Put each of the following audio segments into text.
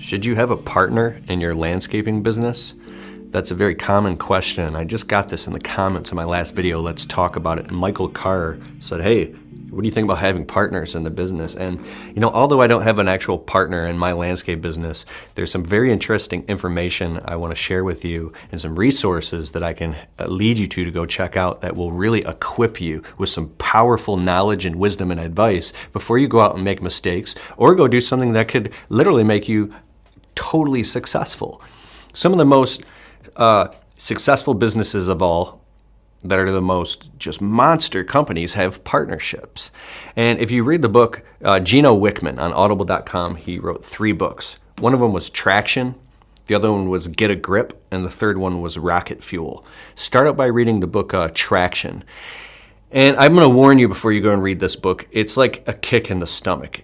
Should you have a partner in your landscaping business? That's a very common question. I just got this in the comments of my last video, Let's Talk About It. And Michael Carr said, hey, what do you think about having partners in the business? And, although I don't have an actual partner in my landscape business, there's some very interesting information I want to share with you and some resources that I can lead you to go check out that will really equip you with some powerful knowledge and wisdom and advice before you go out and make mistakes or go do something that could literally make you totally successful. Some of the most successful businesses of all that are the most just monster companies have partnerships. And if you read the book, Gino Wickman on audible.com, he wrote 3 books. One of them was Traction, the other one was Get a Grip, and the third one was Rocket Fuel. Start out by reading the book Traction. And I'm going to warn you before you go and read this book, it's like a kick in the stomach.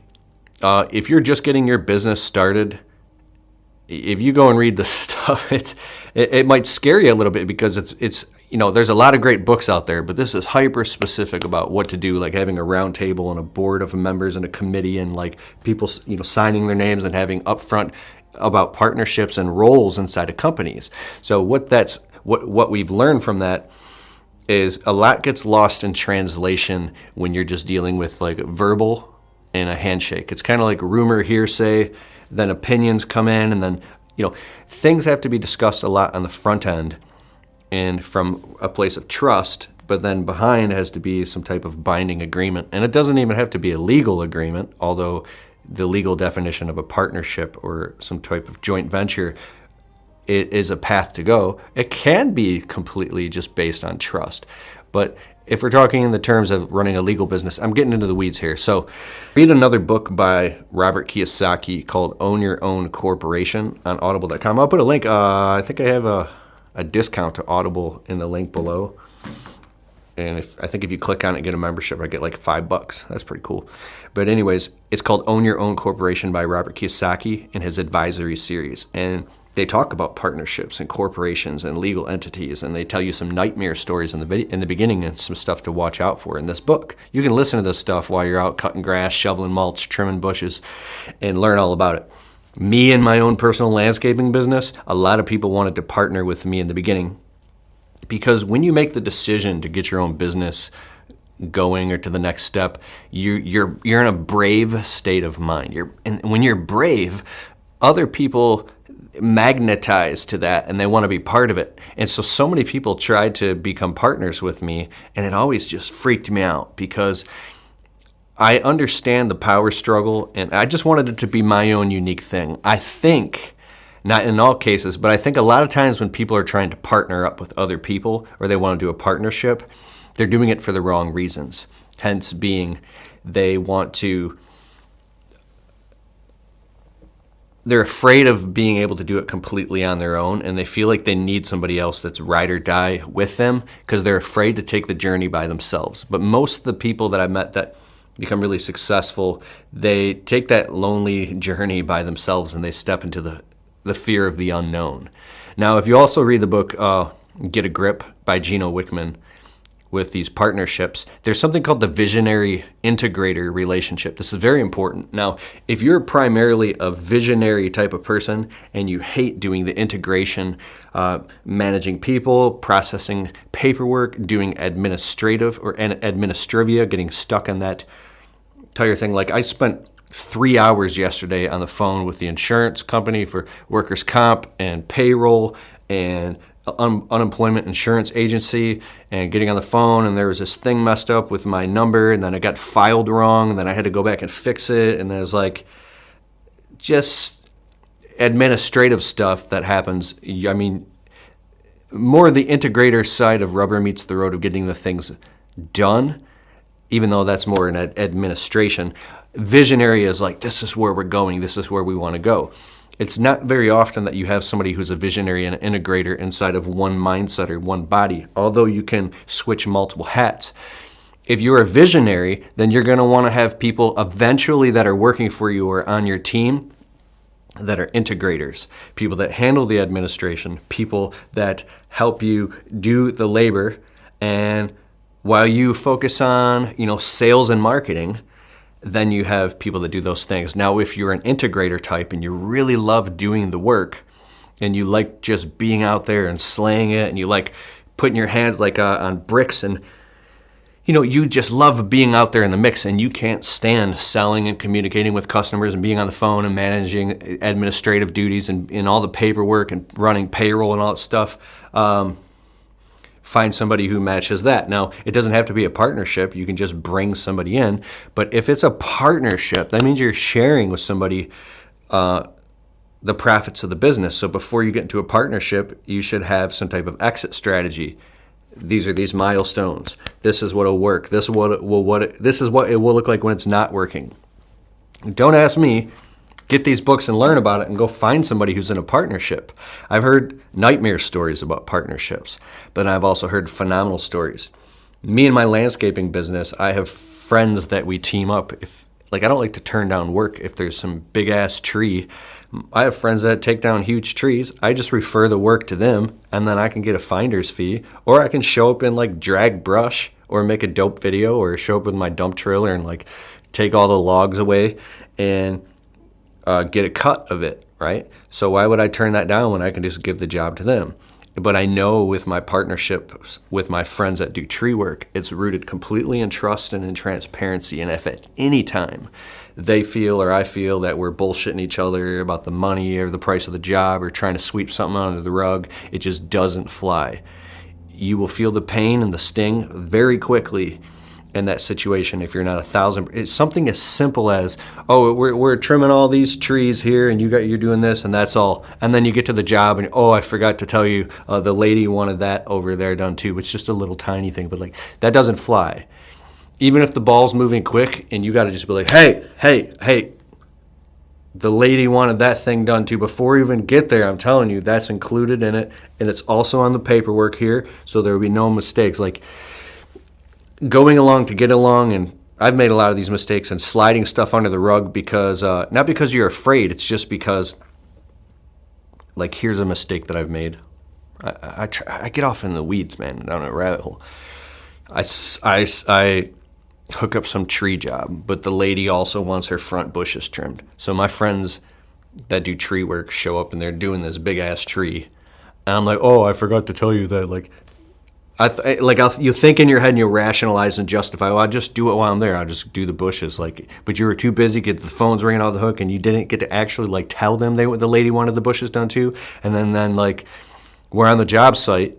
If you're just getting your business started, if you go and read this stuff, it might scare you a little bit because it's there's a lot of great books out there, but this is hyper specific about what to do, like having a round table and a board of members and a committee and like people signing their names and having upfront about partnerships and roles inside of companies. So what we've learned from that is a lot gets lost in translation when you're just dealing with like verbal and a handshake. It's kind of like rumor, hearsay. Then opinions come in, and then, things have to be discussed a lot on the front end and from a place of trust, but then behind has to be some type of binding agreement. And it doesn't even have to be a legal agreement, although the legal definition of a partnership or some type of joint venture, it is a path to go. It can be completely just based on trust. But if we're talking in the terms of running a legal business, I'm getting into the weeds here. So read another book by Robert Kiyosaki called Own Your Own Corporation on audible.com. I'll put a link. I think I have a discount to Audible in the link below. And I think if you click on it and get a membership, I get like $5. That's pretty cool. But anyways, it's called Own Your Own Corporation by Robert Kiyosaki in his advisory series. And they talk about partnerships and corporations and legal entities, and they tell you some nightmare stories in the beginning and some stuff to watch out for in this book. You can listen to this stuff while you're out cutting grass, shoveling mulch, trimming bushes, and learn all about it. Me and my own personal landscaping business, a lot of people wanted to partner with me in the beginning because when you make the decision to get your own business going or to the next step, you're in a brave state of mind. And when you're brave, other people magnetized to that and they want to be part of it. And so many people tried to become partners with me, and it always just freaked me out because I understand the power struggle and I just wanted it to be my own unique thing. I think, not in all cases, but I think a lot of times when people are trying to partner up with other people or they want to do a partnership, they're doing it for the wrong reasons. Hence being they're afraid of being able to do it completely on their own, and they feel like they need somebody else that's ride or die with them because they're afraid to take the journey by themselves. But most of the people that I've met that become really successful, they take that lonely journey by themselves and they step into the fear of the unknown. Now, if you also read the book Get a Grip by Gino Wickman, with these partnerships, there's something called the visionary-integrator relationship. This is very important. Now, if you're primarily a visionary type of person and you hate doing the integration, managing people, processing paperwork, doing administrative or administrivia, getting stuck on that entire thing. Like I spent 3 hours yesterday on the phone with the insurance company for workers' comp and payroll and unemployment insurance agency, and getting on the phone, and there was this thing messed up with my number, and then it got filed wrong, and then I had to go back and fix it, and there's like just administrative stuff that happens. I mean, more the integrator side of rubber meets the road of getting the things done, even though that's more an administration. Visionary is like, this is where we're going, this is where we want to go. It's not very often that you have somebody who's a visionary and an integrator inside of one mindset or one body, although you can switch multiple hats. If you're a visionary, then you're going to want to have people eventually that are working for you or on your team that are integrators, people that handle the administration, people that help you do the labor, and while you focus on, sales and marketing, then you have people that do those things. Now, if you're an integrator type and you really love doing the work and you like just being out there and slaying it and you like putting your hands like on bricks and you just love being out there in the mix and you can't stand selling and communicating with customers and being on the phone and managing administrative duties and all the paperwork and running payroll and all that stuff, find somebody who matches that. Now, it doesn't have to be a partnership. You can just bring somebody in. But if it's a partnership, that means you're sharing with somebody the profits of the business. So before you get into a partnership, you should have some type of exit strategy. These are these milestones. This is what will work. This is what it will look like when it's not working. Don't ask me. Get these books and learn about it and go find somebody who's in a partnership. I've heard nightmare stories about partnerships, but I've also heard phenomenal stories. Me and my landscaping business, I have friends that we team up. I don't like to turn down work if there's some big ass tree. I have friends that take down huge trees. I just refer the work to them and then I can get a finder's fee, or I can show up and drag brush or make a dope video, or show up with my dump trailer and take all the logs away and get a cut of it, right? So why would I turn that down when I can just give the job to them? But I know with my partnerships with my friends that do tree work, it's rooted completely in trust and in transparency. And if at any time they feel or I feel that we're bullshitting each other about the money or the price of the job or trying to sweep something under the rug, it just doesn't fly. You will feel the pain and the sting very quickly in that situation if you're not 1,000. It's something as simple as, oh, we're trimming all these trees here and you're doing this and that's all. And then you get to the job and, oh, I forgot to tell you the lady wanted that over there done too. It's just a little tiny thing, but that doesn't fly. Even if the ball's moving quick and you got to just be like, hey, the lady wanted that thing done too. Before you even get there, I'm telling you, that's included in it. And it's also on the paperwork here. So there will be no mistakes. Going along to get along, and I've made a lot of these mistakes and sliding stuff under the rug because, not because you're afraid, it's just because, here's a mistake that I've made. I get off in the weeds, man, down a rabbit hole. I hook up some tree job, but the lady also wants her front bushes trimmed. So my friends that do tree work show up and they're doing this big ass tree. And I'm like, oh, I forgot to tell you that, you think in your head and you rationalize and justify, well, I'll just do it while I'm there. I'll just do the bushes. But you were too busy, get the phone's ringing off the hook, and you didn't get to actually tell them the lady wanted the bushes done too. And then we're on the job site,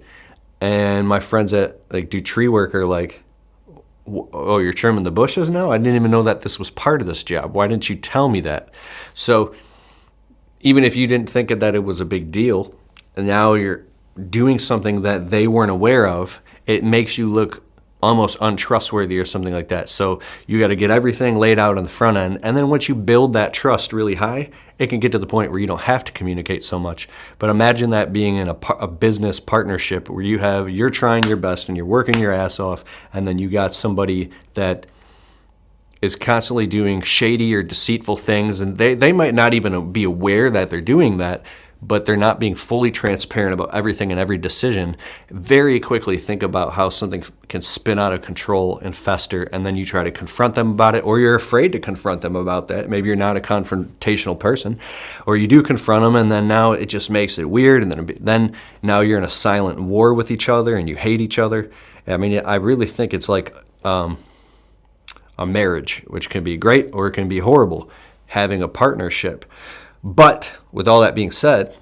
and my friends that do tree work are like, oh, you're trimming the bushes now? I didn't even know that this was part of this job. Why didn't you tell me that? So even if you didn't think that it was a big deal, and now you're doing something that they weren't aware of, it makes you look almost untrustworthy or something like that. So you got to get everything laid out on the front end. And then once you build that trust really high, it can get to the point where you don't have to communicate so much. But imagine that being in a business partnership where you're trying your best and you're working your ass off, and then you got somebody that is constantly doing shady or deceitful things, and they might not even be aware that they're doing that, but they're not being fully transparent about everything and every decision. Very quickly think about how something can spin out of control and fester, and then you try to confront them about it, or you're afraid to confront them about that. Maybe you're not a confrontational person, or you do confront them, and then now it just makes it weird, and then now you're in a silent war with each other, and you hate each other. I mean, I really think it's like a marriage, which can be great or it can be horrible, having a partnership. But with all that being said,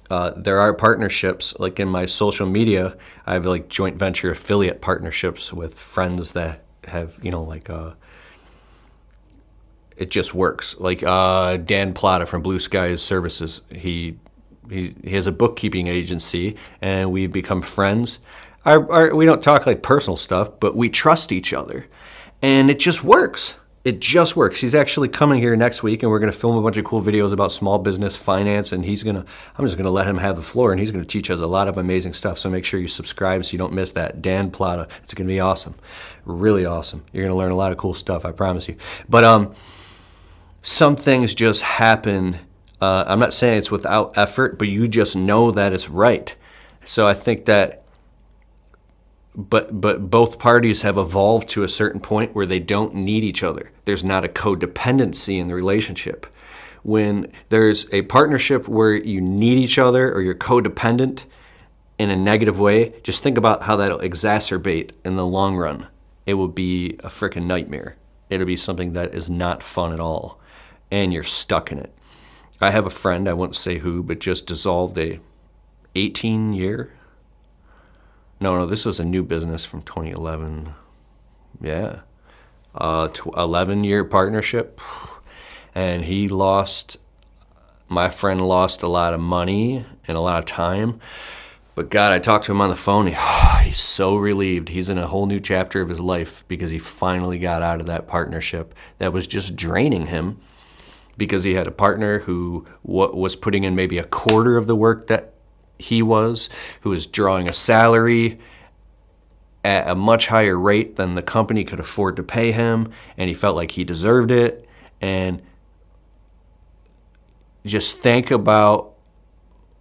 there are partnerships, like in my social media, I have joint venture affiliate partnerships with friends that have, it just works. Dan Plata from Blue Skies Services, he has a bookkeeping agency, and we've become friends. We don't talk personal stuff, but we trust each other, and it just works. It just works. He's actually coming here next week, and we're going to film a bunch of cool videos about small business finance, and I'm just going to let him have the floor, and he's going to teach us a lot of amazing stuff. So make sure you subscribe so you don't miss that. Dan Plata. It's going to be awesome. Really awesome. You're going to learn a lot of cool stuff, I promise you. But some things just happen. I'm not saying it's without effort, but you just know that it's right. So I think that but both parties have evolved to a certain point where they don't need each other. There's not a codependency in the relationship. When there's a partnership where you need each other or you're codependent in a negative way, just think about how that'll exacerbate in the long run. It will be a freaking nightmare. It'll be something that is not fun at all, and you're stuck in it. I have a friend, I won't say who, but just dissolved a 18-year. No, this was a new business from 2011. Yeah. 11-year partnership. And my friend lost a lot of money and a lot of time. But God, I talked to him on the phone. He's so relieved. He's in a whole new chapter of his life because he finally got out of that partnership that was just draining him, because he had a partner who was putting in maybe a quarter of the work that he was, who was drawing a salary at a much higher rate than the company could afford to pay him, and he felt like he deserved it. And just think about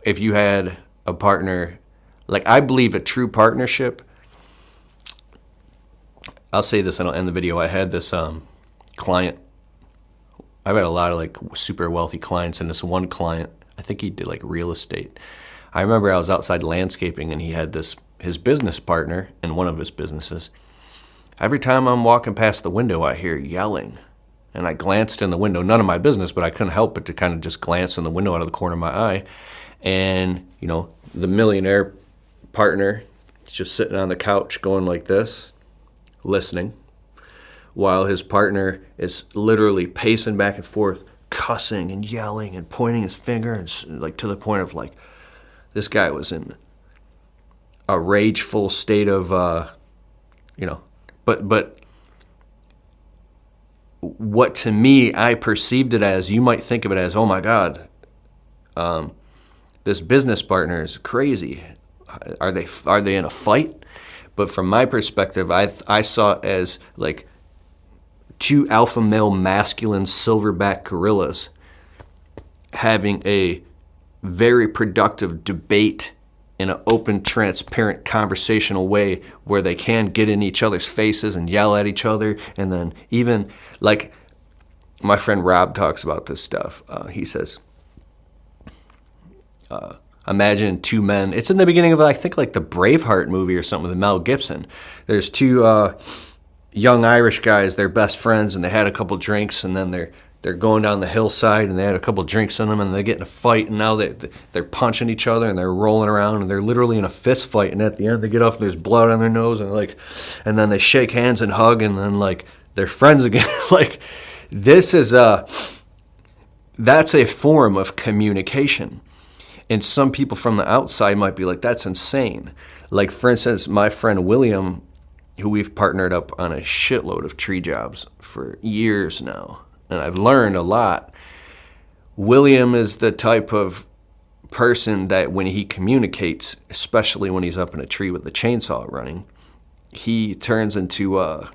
if you had a partner, like, I believe a true partnership, I'll say this and I'll end the video. I had this client. I've had a lot of like super wealthy clients, and this one client, I think he did like real estate. I remember I was outside landscaping and he had his business partner in one of his businesses. Every time I'm walking past the window, I hear yelling. And I glanced in the window, none of my business, but I couldn't help but to kind of just glance in the window out of the corner of my eye. And, the millionaire partner is just sitting on the couch going like this, listening, while his partner is literally pacing back and forth, cussing and yelling and pointing his finger, and like to the point of like, this guy was in a rageful state of, but what to me, I perceived it as, you might think of it as, oh my God, this business partner is crazy. Are they in a fight? But from my perspective, I saw it as like two alpha male masculine silverback gorillas having a very productive debate in an open, transparent, conversational way where they can get in each other's faces and yell at each other. And then even like my friend Rob talks about this stuff. He says, imagine two men. It's in the beginning of, I think, like the Braveheart movie or something with Mel Gibson. There's two young Irish guys. They're best friends, and they had a couple drinks, and then they're going down the hillside, and they had a couple drinks in them, and they get in a fight, and now they're punching each other, and they're rolling around, and they're literally in a fist fight. And at the end, they get off, and there's blood on their nose, and then they shake hands and hug, and then like they're friends again. Like, this is that's a form of communication. And some people from the outside might be like, that's insane. Like, for instance, my friend William, who we've partnered up on a shitload of tree jobs for years now, and I've learned a lot. William is the type of person that when he communicates, especially when he's up in a tree with the chainsaw running, he turns into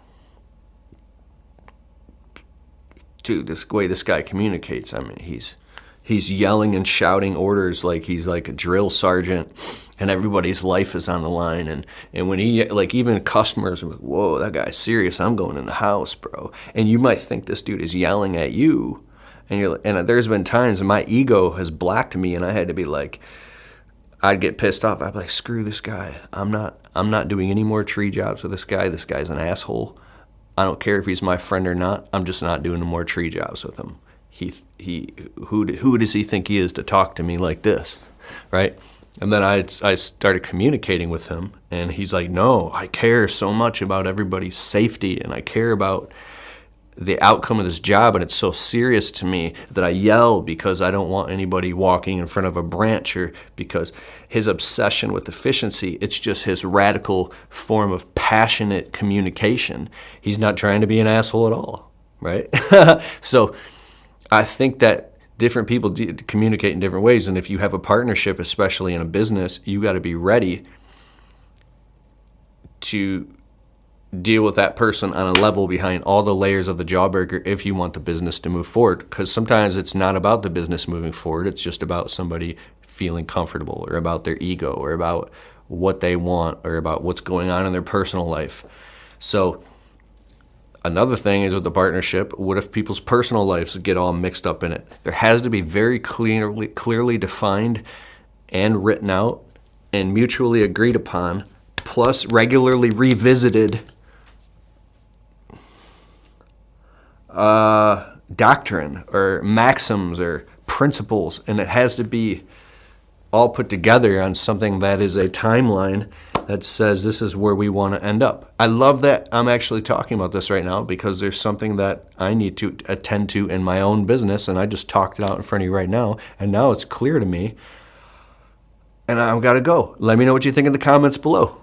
dude, this way this guy communicates, I mean, he's yelling and shouting orders like he's like a drill sergeant, and everybody's life is on the line. And when he, like, even customers are like, whoa, that guy's serious. I'm going in the house, bro. And you might think this dude is yelling at you. And there's been times my ego has blocked me, and I had to be like, I'd get pissed off. I'd be like, screw this guy. I'm not doing any more tree jobs with this guy. This guy's an asshole. I don't care if he's my friend or not. I'm just not doing more tree jobs with him. Who does he think he is to talk to me like this, right? And then I started communicating with him, and he's like, no, I care so much about everybody's safety, and I care about the outcome of this job, and it's so serious to me that I yell because I don't want anybody walking in front of a branch, or because his obsession with efficiency, it's just his radical form of passionate communication. He's not trying to be an asshole at all, right? So I think that different people communicate in different ways, and if you have a partnership, especially in a business, you got to be ready to deal with that person on a level behind all the layers of the jawbreaker if you want the business to move forward. Because sometimes it's not about the business moving forward, it's just about somebody feeling comfortable, or about their ego, or about what they want or about what's going on in their personal life. So another thing is with the partnership, what if people's personal lives get all mixed up in it? There has to be very clearly defined and written out and mutually agreed upon, plus regularly revisited doctrine or maxims or principles, and it has to be all put together on something that is a timeline that says this is where we want to end up. I love that I'm actually talking about this right now because there's something that I need to attend to in my own business, and I just talked it out in front of you right now, and now it's clear to me, and I've got to go. Let me know what you think in the comments below.